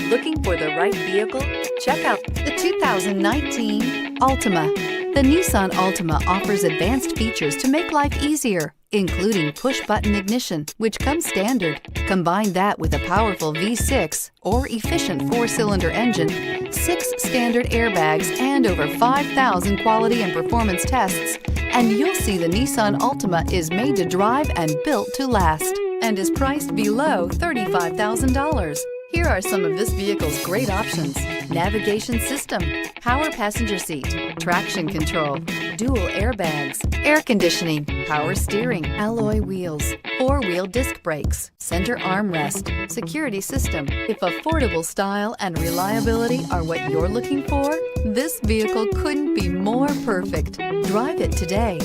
Looking for the right vehicle? Check out the 2019 Altima. The Nissan Altima offers advanced features to make life easier, including push-button ignition, which comes standard. Combine that with a powerful V6 or efficient 4-cylinder engine, 6 standard airbags, and over 5,000 quality and performance tests, and you'll see the Nissan Altima is made to drive and built to last, and is priced below $35,000. Here are some of this vehicle's great options: navigation system, power passenger seat, traction control, dual airbags, air conditioning, power steering, alloy wheels, 4-wheel disc brakes, center armrest, security system. If affordable style and reliability are what you're looking for, this vehicle couldn't be more perfect. Drive it today.